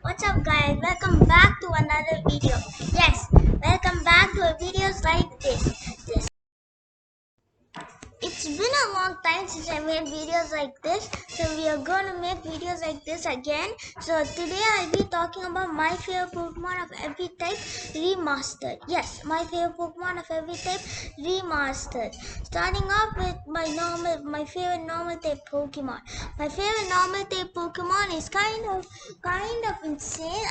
What's up guys, welcome back to another video. Yes, welcome back to videos like this. It's been a long time since I made videos like this, so we are going to make videos like this again. So today I'll be talking about my favorite Pokemon of every type remastered. Yes, my favorite Pokemon of every type remastered. Starting off with my favorite normal type Pokemon. My favorite normal type Pokemon is kind of insane.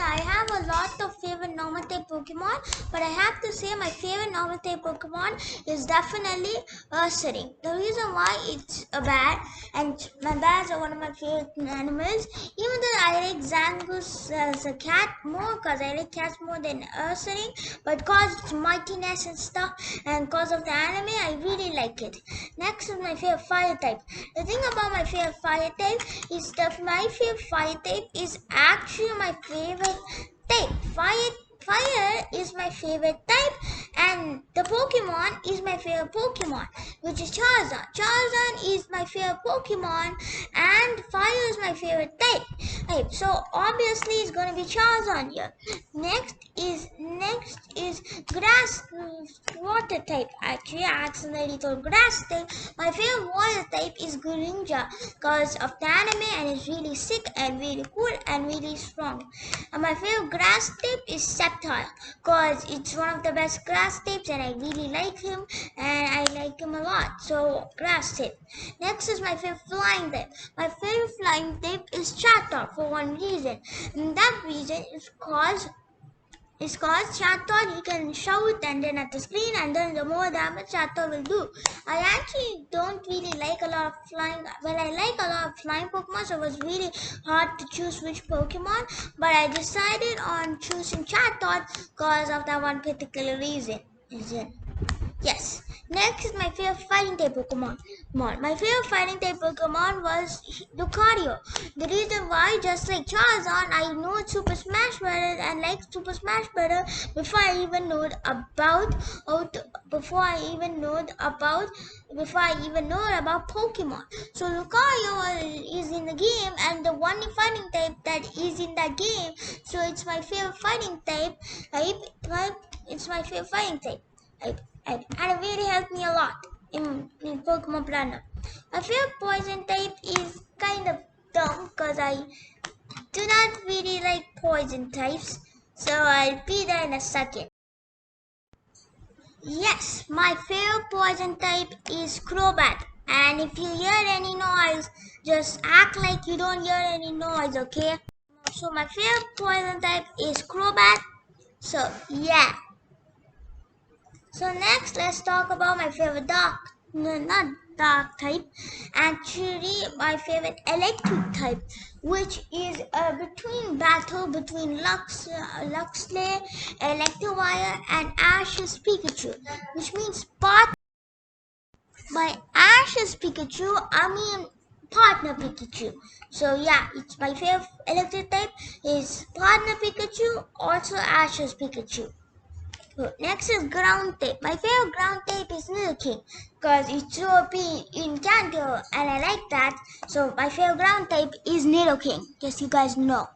I have a lot of favorite normal type Pokemon, but I have to say my favorite normal type Pokemon is definitely Ursaring. The reason why it's a bat, and my bats are one of my favorite animals, even though I like Zangoose as a cat more, because I like cats more than Ursaring, but because its mightiness and stuff, and because of the anime, I really like it. Next is my favorite fire type. The thing about my favorite fire type is that my favorite fire type is actually my favorite type. Fire is my favorite type, and the Pokemon is my favorite Pokemon, which is Charizard. Charizard is my favorite Pokemon, and fire is my favorite type. Right, so obviously it's gonna be Charizard here. Next is grass water type. Actually, I accidentally told grass type. My favorite water type is Greninja because of the anime, and it's really sick and really cool and really strong. And my favorite grass type is Sceptile because it's one of the best grass types, and I really like him, and I like him a lot. So grass type. Next is my favorite flying type. My favorite flying type is Chatot for one reason, and that reason is because Chatot you can shout and then at the screen, and then the more damage Chatot will do. I actually don't really like a lot of flying. Well, I like a lot of flying Pokemon, so it was really hard to choose which Pokemon. But I decided on choosing Chatot because of that one particular reason. Yes. Next is my favorite fighting type Pokemon. My favorite fighting type Pokemon was Lucario. The reason why, just like Charizard, I know Super Smash better and like Super Smash better before I even know about before I even know about Pokemon. So Lucario is in the game, and the one fighting type that is in that game. So it's my favorite fighting type. It's my favorite fighting type. And it really helped me a lot in Pokemon Planner. My favorite poison type is kind of dumb because I do not really like poison types, so I'll be there in a second. Yes, my favorite poison type is Crobat, and if you hear any noise, just act like you don't hear any noise, okay? So my favorite poison type is Crobat, so yeah. So next, let's talk about my favorite dark, no, not dark type. Actually, my favorite electric type, which is a between Luxley, Electivire, and Ash's Pikachu, which means part by Ash's Pikachu. I mean partner Pikachu. So yeah, it's my favorite electric type is partner Pikachu, also Ash's Pikachu. Next is ground tape. My favorite ground tape is Nidoking because it's so OP in Kanto, and I like that. So my favorite ground tape is Nidoking. Just you guys know.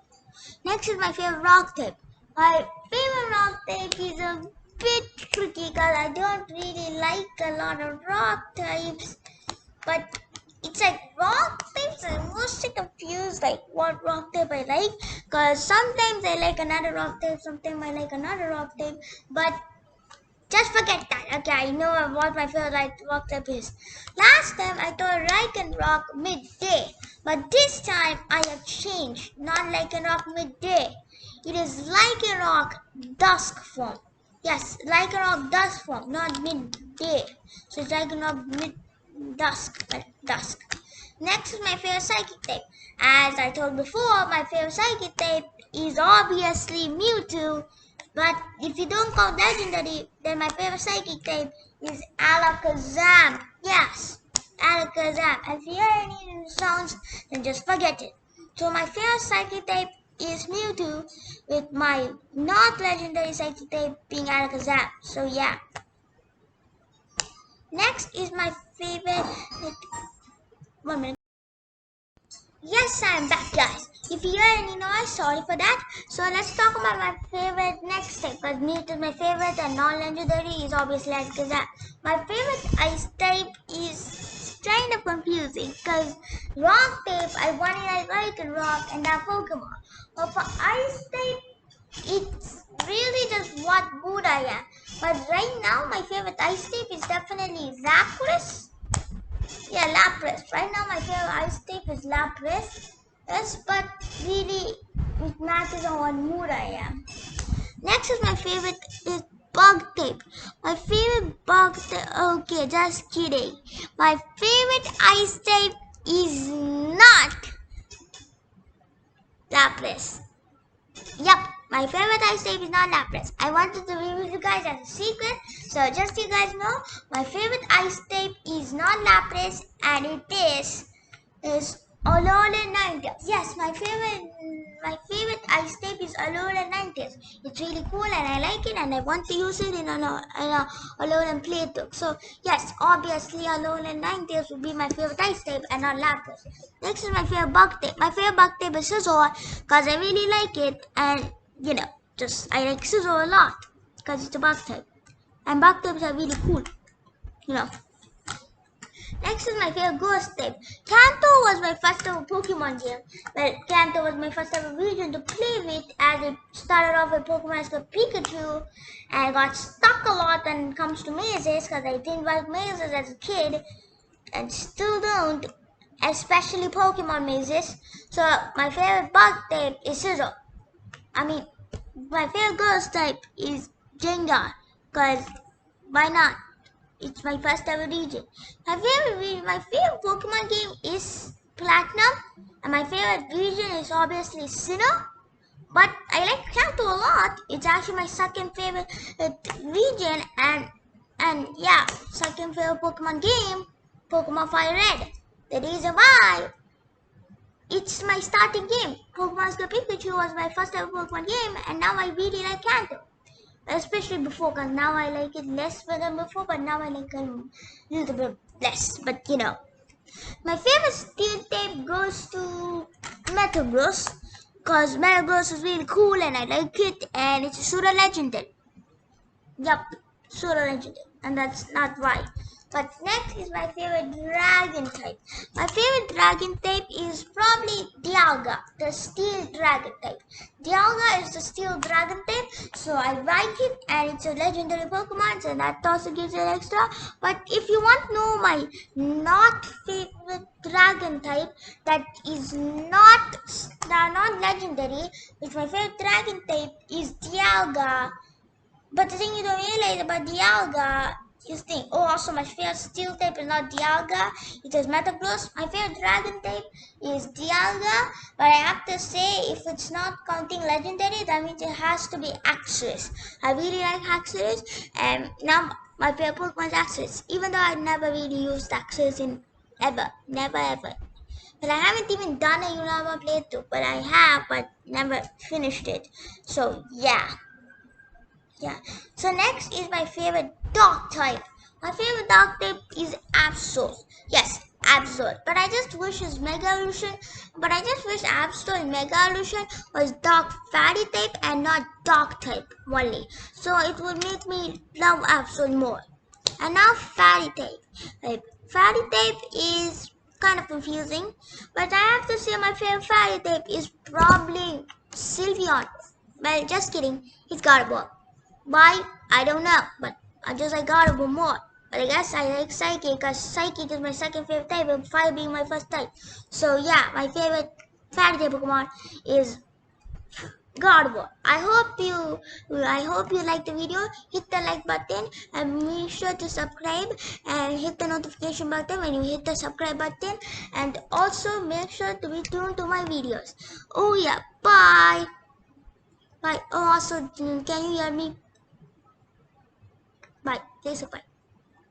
Next is my favorite rock tape. My favorite rock tape is a bit tricky because I don't really like a lot of rock types, but it's like rock types. I'm mostly confused like what rock type I like, because sometimes I like another rock type, sometimes I like another rock type, but just forget that. Okay, I know what my favorite rock type is. Last time I told Lycan Rock midday, but this time I have changed. Not Lycan Rock midday. It is Lycan Rock dusk form. Yes, Lycan Rock dusk form, not midday. So it's Lycan Rock mid dusk, but dusk. Next is my favorite psychic type. As I told before, my favorite psychic type is obviously Mewtwo. But if you don't count legendary, then my favorite psychic type is Alakazam. Yes, Alakazam. If you hear any sounds, then just forget it. So my favorite psychic type is Mewtwo, with my not legendary psychic type being Alakazam. So yeah. Next is my favorite. 1 minute. Yes, I'm back, guys. if you hear any noise, sorry for that. So let's talk about my favorite next type. Because Meat is my favorite and non-legendary is obviously Alakazam. My favorite ice type is kind of confusing because rock type, I want it like a rock and that Pokemon. But for ice type, it's really just what mood I am. But right now, my favorite ice type is definitely Lapras. Yeah, Lapras. Right now, my favorite ice type is Lapras. Yes, but really, it matters on what mood I am. Next is my favorite is bug type. My favorite bug type. Okay, just kidding. My favorite ice type is not Lapras. Yup, my favorite ice type is not Lapras. I wanted to reveal you guys as a secret. So just so you guys know, my favorite ice type is not Lapras and it is Alolan Ninetales. Yes, my favorite ice type is Alolan Ninetales. It's really cool and I like it and I want to use it in a Alolan playthrough. So yes, obviously Alolan Ninetales would be my favorite ice type and not Lapras. Next is my favorite bug type. My favorite bug type is Scizor because I really like it and just I like Scizor a lot because it's a bug type. And bug types are really cool, you know. Next is my favorite ghost type. Kanto was my first ever Pokemon game. Well, Kanto was my first ever region to play with as it started off with Pokemon as Pikachu and I got stuck a lot when it comes to mazes because I didn't like mazes as a kid and still don't, especially Pokemon mazes. So my favorite bug type is Scizor. I mean, my favorite ghost type is Gengar because why not? It's my first ever region. My favorite Pokemon game is Platinum, and my favorite region is obviously Sinnoh. But I like Kanto a lot. It's actually my second favorite region, and yeah, second favorite Pokemon game, Pokemon Fire Red. The reason why it's my starting game. Pokemon Go Pikachu was my first ever Pokemon game, and now I really like Kanto. Especially before, because now I like it less than before, but now I like it a little bit less. But my favorite steel tape goes to Metagross, because Metagross is really cool and I like it, and it's a Sura Legendary. Yup, Sura Legendary, and that's not right. But next is my favorite dragon type. My favorite dragon type is probably Dialga, the steel dragon type. Dialga is the steel dragon type, so I like it and it's a legendary Pokemon, so that also gives it extra. But if you want to know my not favorite dragon type that is not legendary, which my favorite dragon type is Dialga. But the thing you don't realize about Dialga is also my favorite steel type is not Dialga, it is Metagross. My favorite dragon type is Dialga, but I have to say if it's not counting legendary, that means it has to be Axorus. I really like Axorus, and now my favorite Pokemon is Axorus, even though I never really used Axorus in never ever. But I haven't even done a Unova playthrough, but I have, but never finished it. So yeah. Yeah. So next is my favorite dog type. My favorite dog type is Absol. Yes, Absol. But I just wish his Mega Evolution. But I just wish Absol in Mega Evolution was dog fatty type and not dog type only. So it would make me love Absol more. And now fatty type. Fatty type is kind of confusing. But I have to say my favorite fatty type is probably Sylveon. Well, just kidding. It's Gardevoir. Why? I don't know, but I just like Gardevoir more. But I guess I like Psychic because Psychic is my second favorite type and Fire being my first type. So yeah, my favorite fairy type Pokemon is Gardevoir. I hope you liked the video. Hit the like button and make sure to subscribe and hit the notification button when you hit the subscribe button, and also make sure to be tuned to my videos. Oh yeah, bye. Bye. Oh, also, can you hear me? Bye. Say goodbye.